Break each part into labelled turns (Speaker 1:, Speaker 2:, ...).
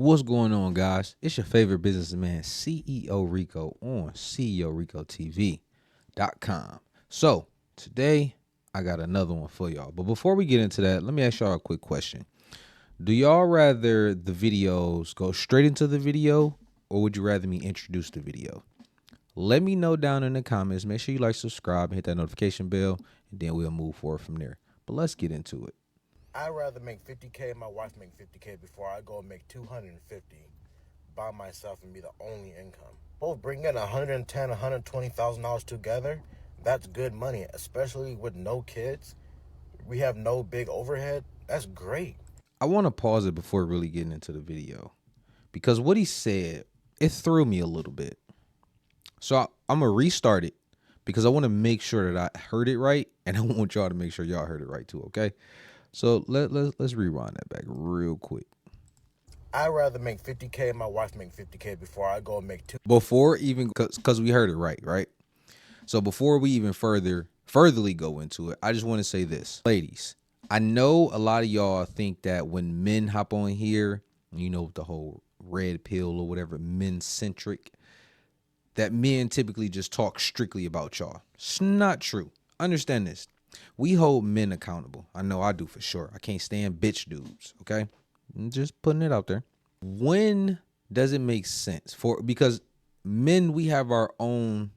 Speaker 1: What's going on, guys? It's your favorite businessman, CEO Rico, on ceoricotv.com. So, today I got another one for y'all. But before we get into that, let me ask y'all a quick question. Do y'all rather the videos go straight into the video, or would you rather me introduce the video? Let me know down in the comments. Make sure you like, subscribe, and hit that notification bell, and then we'll move forward from there. But let's get into it.
Speaker 2: I'd rather make 50K and my wife make 50K before I go and make 250 by myself and be the only income. Both bring in $110,000, $120,000 together. That's good money, especially with no kids. We have no big overhead. That's great.
Speaker 1: I want to pause it before really getting into the video, because what he said, it threw me a little bit. So I'm going to restart it because I want to make sure that I heard it right, and I want y'all to make sure y'all heard it right too, okay? So let's rewind that back real quick.
Speaker 2: I'd rather make 50K and my wife make 50K before I go and make
Speaker 1: Before even, because we heard it right? So before we even furtherly go into it, I just want to say this. Ladies, I know a lot of y'all think that when men hop on here, you know, the whole red pill or whatever, men-centric, that men typically just talk strictly about y'all. It's not true. Understand this. We hold men accountable. I know I do for sure. I can't stand bitch dudes, okay? I'm just putting it out there. When does it make sense? Because men, we have our own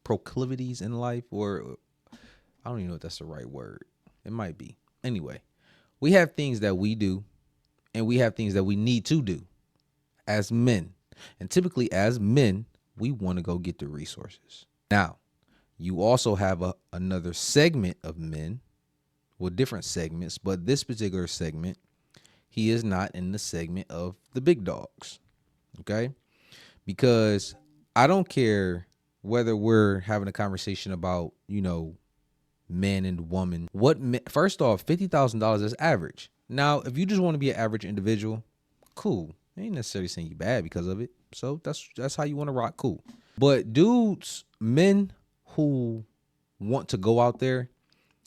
Speaker 1: proclivities in life, or I don't even know if that's the right word. It might be. Anyway, we have things that we do, and we have things that we need to do as men. And typically as men, we want to go get the resources. Now, you also have another segment of men, well, different segments, but this particular segment, he is not in the segment of the big dogs, okay? Because I don't care whether we're having a conversation about, you know, man and woman. First off, $50,000 is average. Now, if you just want to be an average individual, cool. I ain't necessarily saying you bad because of it. So that's how you want to rock, cool. But dudes, men who want to go out there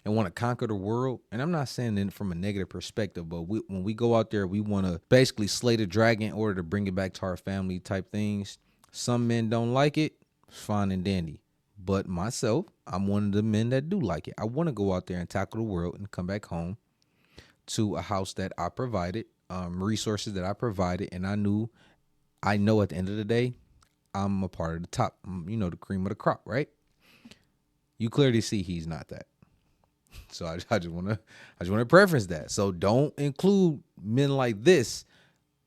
Speaker 1: and want to conquer the world, and I'm not saying it from a negative perspective, but when we go out there, we want to basically slay the dragon in order to bring it back to our family type things. Some men don't like it. It's fine and dandy. But myself, I'm one of the men that do like it. I want to go out there and tackle the world and come back home to a house that I provided, resources that I provided, and I know at the end of the day, I'm a part of the top, you know, the cream of the crop, right? You clearly see he's not that. So I just want to preference that. So don't include men like this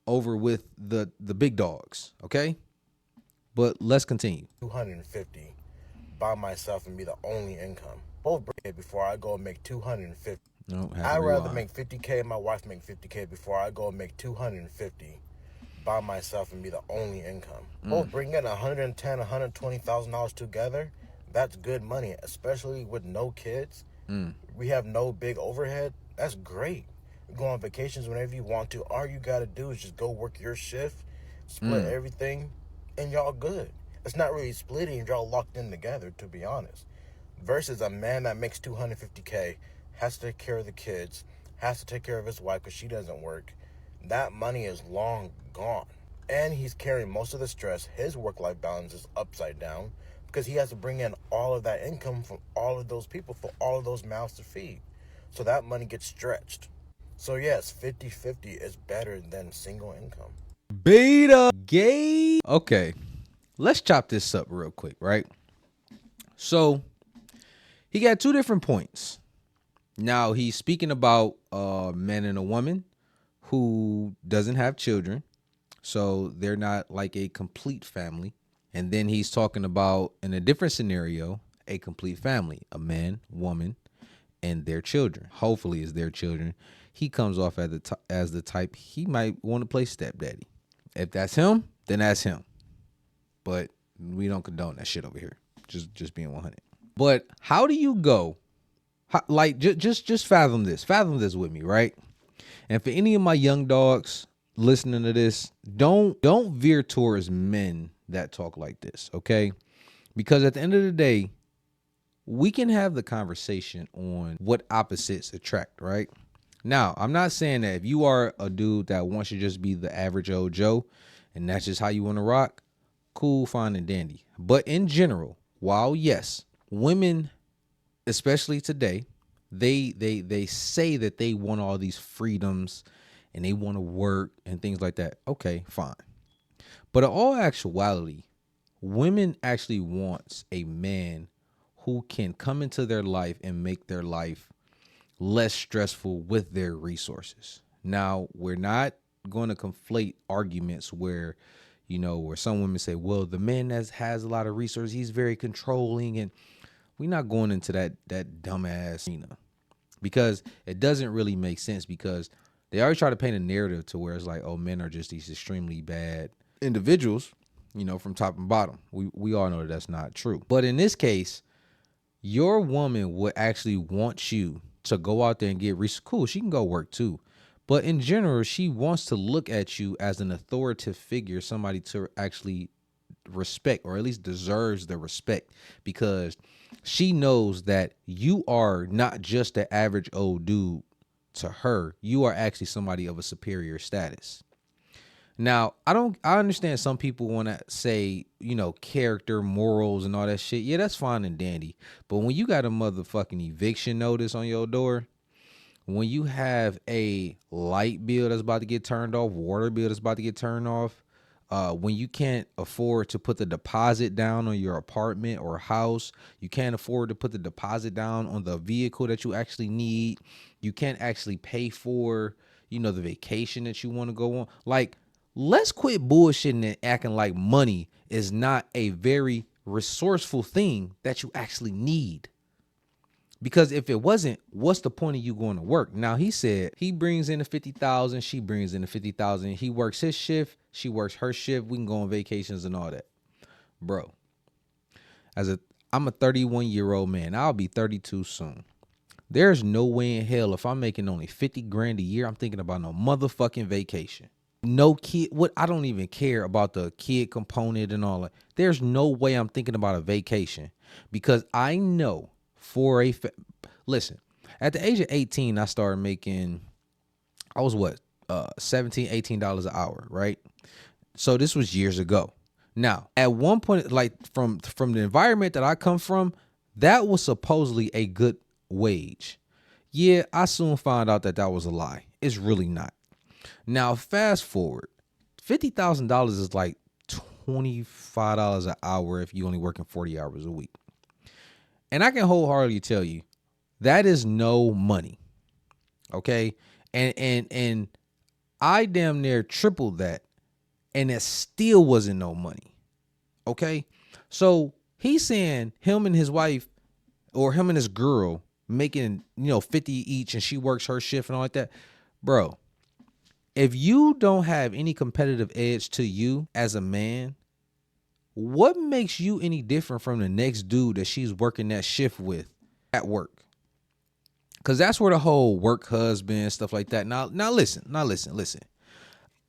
Speaker 1: over with the big dogs, okay? But let's continue.
Speaker 2: 250 by myself and be the only income. Both bring it before I go and make 250.
Speaker 1: No,
Speaker 2: I'd rather make 50K and my wife make 50K before I go and make 250 by myself and be the only income. Both bring in $110,000, $120,000 together. That's good money, especially with no kids. We have no big overhead. That's great. You go on vacations whenever you want to. All you got to do is just go work your shift, split everything, and y'all good. It's not really splitting. Y'all locked in together, to be honest. Versus a man that makes 250K, has to take care of the kids, has to take care of his wife because she doesn't work. That money is long gone. And he's carrying most of the stress. His work-life balance is upside down because he has to bring in all of that income from all of those people for all of those mouths to feed. So that money gets stretched. So yes, 50-50 is better than single income.
Speaker 1: Beta gay. Okay, let's chop this up real quick, right? So he got two different points. Now he's speaking about a man and a woman who doesn't have children, so they're not like a complete family. And then he's talking about, in a different scenario, a complete family, a man, woman, and their children. Hopefully it's their children. He comes off as the type he might want to play stepdaddy. If that's him, then that's him. But we don't condone that shit over here. Just being 100. But how do you go? Just fathom this. Fathom this with me, right? And for any of my young dogs listening to this, don't veer towards men that talk like this, okay? Because at the end of the day, we can have the conversation on what opposites attract, right? Now, I'm not saying that if you are a dude that wants to just be the average old Joe and that's just how you want to rock, cool, fine, and dandy. But in general, while yes, women, especially today, they say that they want all these freedoms and they want to work and things like that. Okay, fine. But in all actuality, women actually wants a man who can come into their life and make their life less stressful with their resources. Now, we're not going to conflate arguments where, where some women say, well, the man that has a lot of resources, he's very controlling. And we're not going into that dumbass, because it doesn't really make sense, because they always try to paint a narrative to where it's like, oh, men are just these extremely bad individuals, from top and bottom. We all know that that's not true. But in this case, your woman would actually want you to go out there and get cool. She can go work too. But in general, she wants to look at you as an authoritative figure, somebody to actually respect, or at least deserves the respect, because she knows that you are not just the average old dude to her. You are actually somebody of a superior status. Now, I understand some people want to say, character, morals, and all that shit. Yeah, that's fine and dandy. But when you got a motherfucking eviction notice on your door, when you have a light bill that's about to get turned off, water bill that's about to get turned off, when you can't afford to put the deposit down on your apartment or house, you can't afford to put the deposit down on the vehicle that you actually need, you can't actually pay for, the vacation that you want to go on. Like, let's quit bullshitting and acting like money is not a very resourceful thing that you actually need. Because if it wasn't, what's the point of you going to work? Now, he said he brings in the 50,000, she brings in the 50,000. He works his shift, she works her shift. We can go on vacations and all that. Bro, I'm a 31-year-old man. I'll be 32 soon. There's no way in hell if I'm making only 50 grand a year, I'm thinking about no motherfucking vacation. No kid, I don't even care about the kid component and all that. There's no way I'm thinking about a vacation, because I know listen, at the age of 18, I started making, I was $17, $18 an hour, right? So this was years ago. Now, at one point, like from the environment that I come from, that was supposedly a good wage. Yeah, I soon found out that was a lie. It's really not. Now, fast forward, $50,000 is like $25 an hour if you only working 40 hours a week. And I can wholeheartedly tell you that is no money. Okay? And I damn near tripled that, and it still wasn't no money. Okay? So he's saying him and his wife, or him and his girl, making, 50 each, and she works her shift and all like that. Bro, if you don't have any competitive edge to you as a man, what makes you any different from the next dude that she's working that shift with at work? Because that's where the whole work husband stuff like that. Now listen.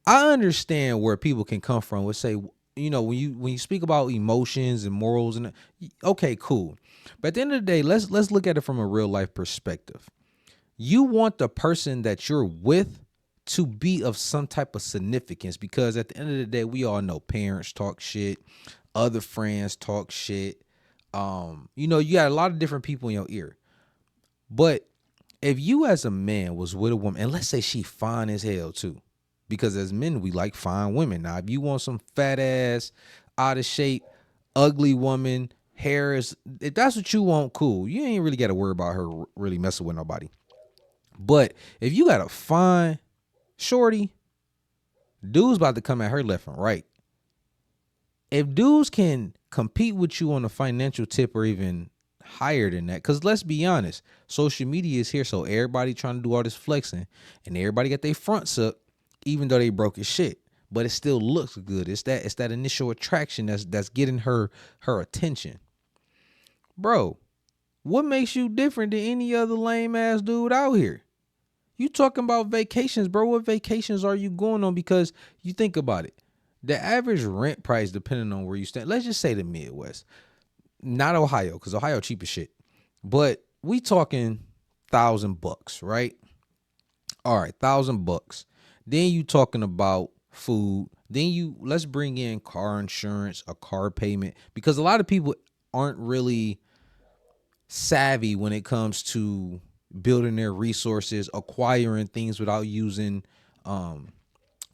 Speaker 1: I understand where people can come from with say, when you speak about emotions and morals and okay, cool. But at the end of the day, let's look at it from a real life perspective. You want the person that you're with to be of some type of significance, because at the end of the day, we all know parents talk shit, other friends talk shit. You got a lot of different people in your ear. But if you as a man was with a woman, and let's say she fine as hell too, because as men, we like fine women. Now, if you want some fat ass, out of shape, ugly woman, if that's what you want, cool. You ain't really got to worry about her really messing with nobody. But if you got a fine shorty, dudes about to come at her left and right. If dudes can compete with you on a financial tip or even higher than that, because let's be honest, social media is here, so everybody trying to do all this flexing, and everybody got their fronts up, even though they broke as shit. But it still looks good. It's that initial attraction that's getting her attention. Bro, what makes you different than any other lame ass dude out here? You talking about vacations, bro. What vacations are you going on? Because you think about it. The average rent price, depending on where you stand, let's just say the Midwest, not Ohio, because Ohio cheap as shit. But we talking $1,000, right? All right, $1,000. Then you talking about food. Then let's bring in car insurance, a car payment, because a lot of people aren't really savvy when it comes to building their resources, acquiring things without using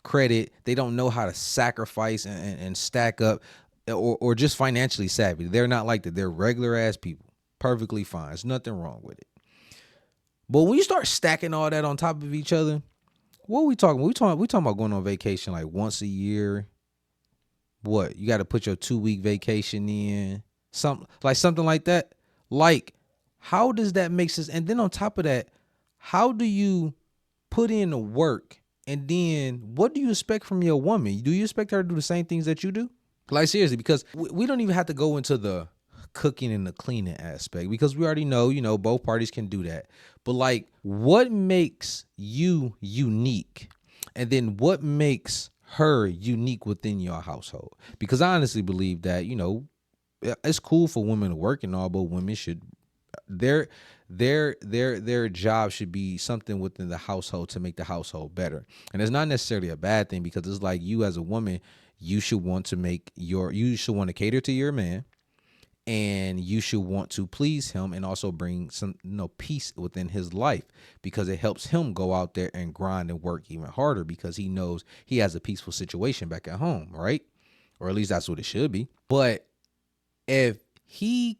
Speaker 1: credit. They don't know how to sacrifice and stack up, or just financially savvy. They're not like that. They're regular ass people. Perfectly fine. There's nothing wrong with it. But when you start stacking all that on top of each other, what are we talking? We talking about going on vacation like once a year. What? You got to put your 2-week vacation in. Something like that. Like, how does that make sense? And then on top of that, how do you put in the work? And then what do you expect from your woman? Do you expect her to do the same things that you do? Like, seriously, because we don't even have to go into the cooking and the cleaning aspect, because we already know, both parties can do that. But like, what makes you unique? And then what makes her unique within your household? Because I honestly believe that, it's cool for women to work and all, but women should, their job should be something within the household to make the household better. And it's not necessarily a bad thing, because it's like, you as a woman, you should want to cater to your man, and you should want to please him and also bring some peace within his life, because it helps him go out there and grind and work even harder, because he knows he has a peaceful situation back at home, right? Or at least that's what it should be. But if you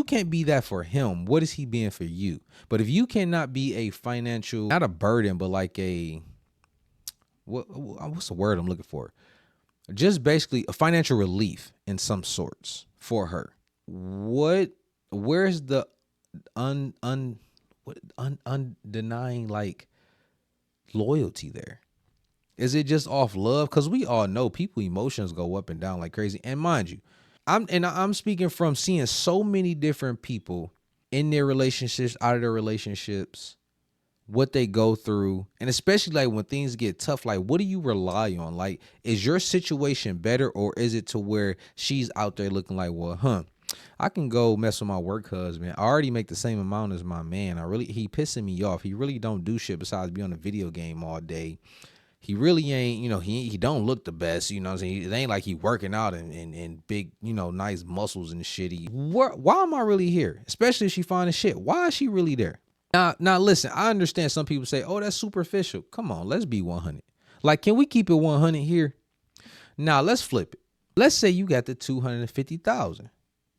Speaker 1: can't be that for him, what is he being for you? But if you cannot be a financial, not a burden, but like what's the word I'm looking for? Just basically a financial relief in some sorts for her. Where's the undenying like loyalty there? Is it just off love? Because we all know people emotions go up and down like crazy. And mind you, I'm speaking from seeing so many different people in their relationships, out of their relationships, what they go through, and especially like when things get tough, like what do you rely on? Like, is your situation better, or is it to where she's out there looking like, well, I can go mess with my work husband. I already make the same amount as my man. He pissing me off. He really don't do shit besides be on a video game all day. He really ain't, he don't look the best, what I'm saying? It ain't like he working out and big, nice muscles and shit. Why am I really here? Especially if she finding shit. Why is she really there? Now listen, I understand some people say, oh, that's superficial. Come on, let's be 100. Like, can we keep it 100 here? Now let's flip it. Let's say you got the 250,000.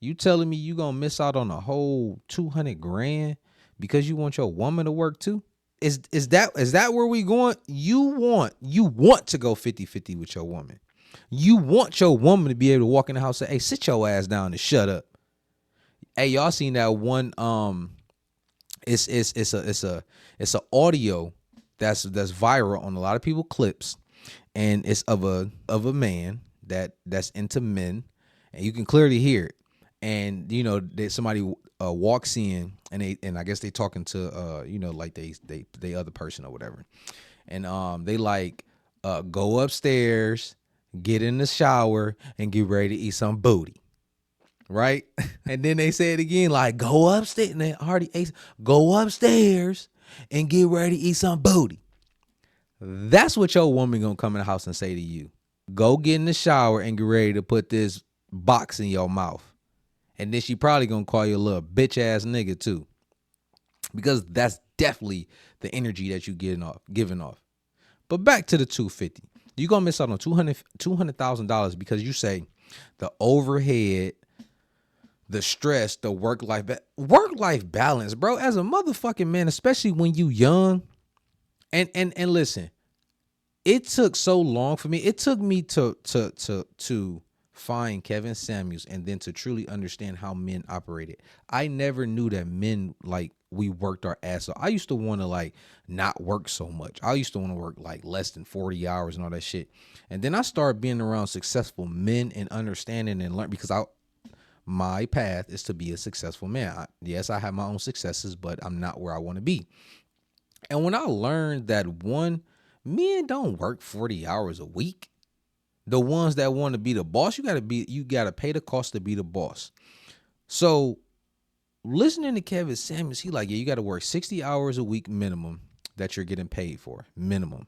Speaker 1: You telling me you gonna miss out on a whole 200 grand because you want your woman to work too? Is that where we going? You want to go 50-50 with your woman. You want your woman to be able to walk in the house and say, hey, sit your ass down and shut up. Hey, y'all seen that one it's a audio that's viral on a lot of people clips, and it's of a man that's into men, and you can clearly hear it. And somebody walks in, and I guess they talking to like they other person or whatever, and they like go upstairs, get in the shower, and get ready to eat some booty. Right? And then they say it again, like, go upstairs. And they already ate. Go upstairs and get ready to eat some booty. That's what your woman gonna come in the house and say to you. Go get in the shower and get ready to put this box in your mouth. And then she probably gonna call you a little bitch ass nigga too. Because that's definitely the energy that you giving off. But back to the 250. You're gonna miss out on $200,000 because you say the overhead, the stress, the work-life balance, bro, as a motherfucking man, especially when you young. And listen, it took so long for me. It took me to find Kevin Samuels and then to truly understand how men operated. I never knew that men, like, we worked our ass off. I used to want to like not work so much. I used to want to work like less than 40 hours and all that shit. And then I started being around successful men and understanding and learn, because my path is to be a successful man. Yes, I have my own successes, but I'm not where I want to be. And when I learned that men don't work 40 hours a week. The ones that want to be the boss, you got to pay the cost to be the boss. So listening to Kevin Samuels, he like, yeah, you got to work 60 hours a week minimum. that you're getting paid for, minimum.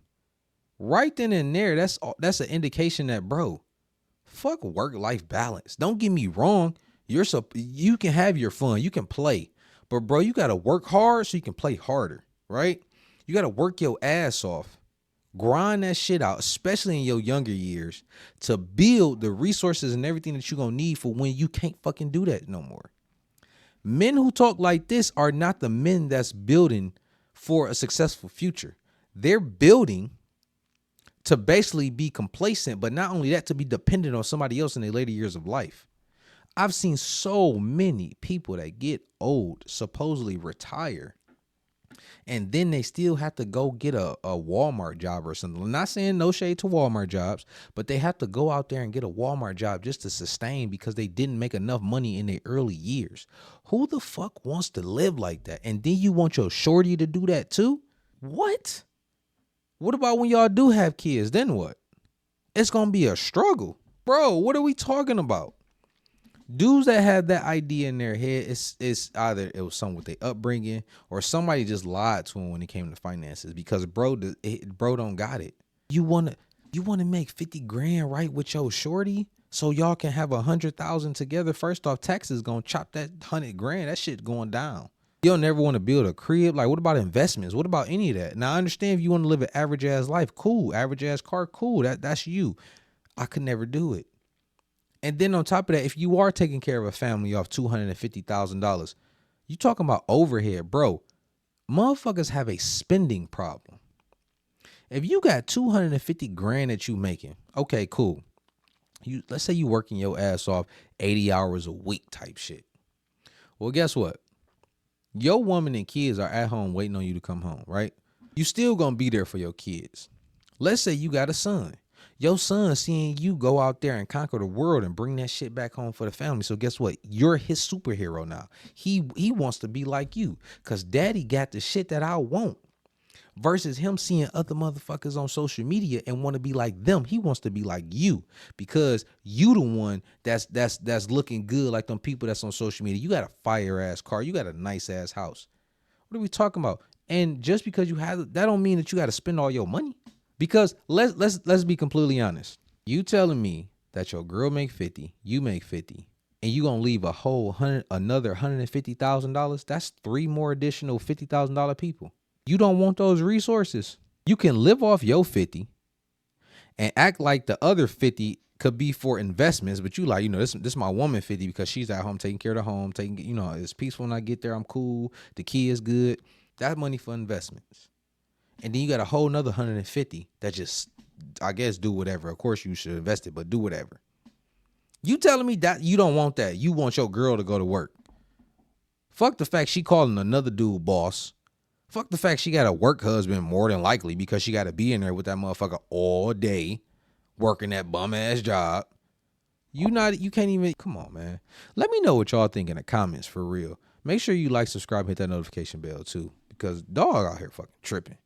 Speaker 1: Right then and there, that's an indication that, bro, fuck work-life balance. Don't get me wrong. You can have your fun, you can play, but bro, you gotta work hard so you can play harder, right? You gotta work your ass off, grind that shit out, especially in your younger years, to build the resources and everything that you're gonna need for when you can't fucking do that no more. Men who talk like this are not the men that's building for a successful future. They're building to basically be complacent, but not only that, to be dependent on somebody else in their later years of life. I've seen so many people that get old, supposedly retire, and then they still have to go get a Walmart job or something. I'm not saying no shade to Walmart jobs, but they have to go out there and get a Walmart job just to sustain because they didn't make enough money in their early years. Who the fuck wants to live like that? And then you want your shorty to do that too? What? What about when y'all do have kids? Then what? It's going to be a struggle. Bro, what are we talking about? Dudes that have that idea in their head, it's either it was something with their upbringing or somebody just lied to them when it came to finances, because bro don't got it. You want to make 50 grand right with your shorty so y'all can have 100,000 together. First off, taxes going to chop that 100 grand. That shit going down. You don't never want to build a crib. Like, what about investments? What about any of that? Now, I understand if you want to live an average ass life, cool. Average ass car, cool. That's you. I could never do it. And then on top of that, if you are taking care of a family off $250,000, you talking about overhead, bro. Motherfuckers have a spending problem. If you got 250 grand that you making, okay, cool. Let's say you working your ass off 80 hours a week type shit. Well, guess what? Your woman and kids are at home waiting on you to come home, right? You still gonna be there for your kids. Let's say you got a son. Your son seeing you go out there and conquer the world and bring that shit back home for the family. So guess what? You're his superhero now. He wants to be like you because daddy got the shit that I want. Versus him seeing other motherfuckers on social media and want to be like them. He wants to be like you because you the one that's looking good like them people that's on social media. You got a fire ass car. You got a nice ass house. What are we talking about? And just because you have that don't mean that you got to spend all your money. Because let's be completely honest. You telling me that your girl make 50, you make 50, and you gonna leave another $150,000? That's 3 more additional $50,000 people. You don't want those resources. You can live off your 50 and act like the other 50 could be for investments, but you like, this my woman 50 because she's at home taking care of the home, it's peaceful when I get there, I'm cool, the kid is good. That money for investments. And then you got a whole nother 150 that just, I guess, do whatever. Of course you should invest it, but do whatever. You telling me that you don't want that. You want your girl to go to work. Fuck the fact she calling another dude boss. Fuck the fact she got a work husband more than likely because she got to be in there with that motherfucker all day working that bum ass job. You can't even, come on, man. Let me know what y'all think in the comments for real. Make sure you like, subscribe, hit that notification bell too, because dog out here fucking tripping.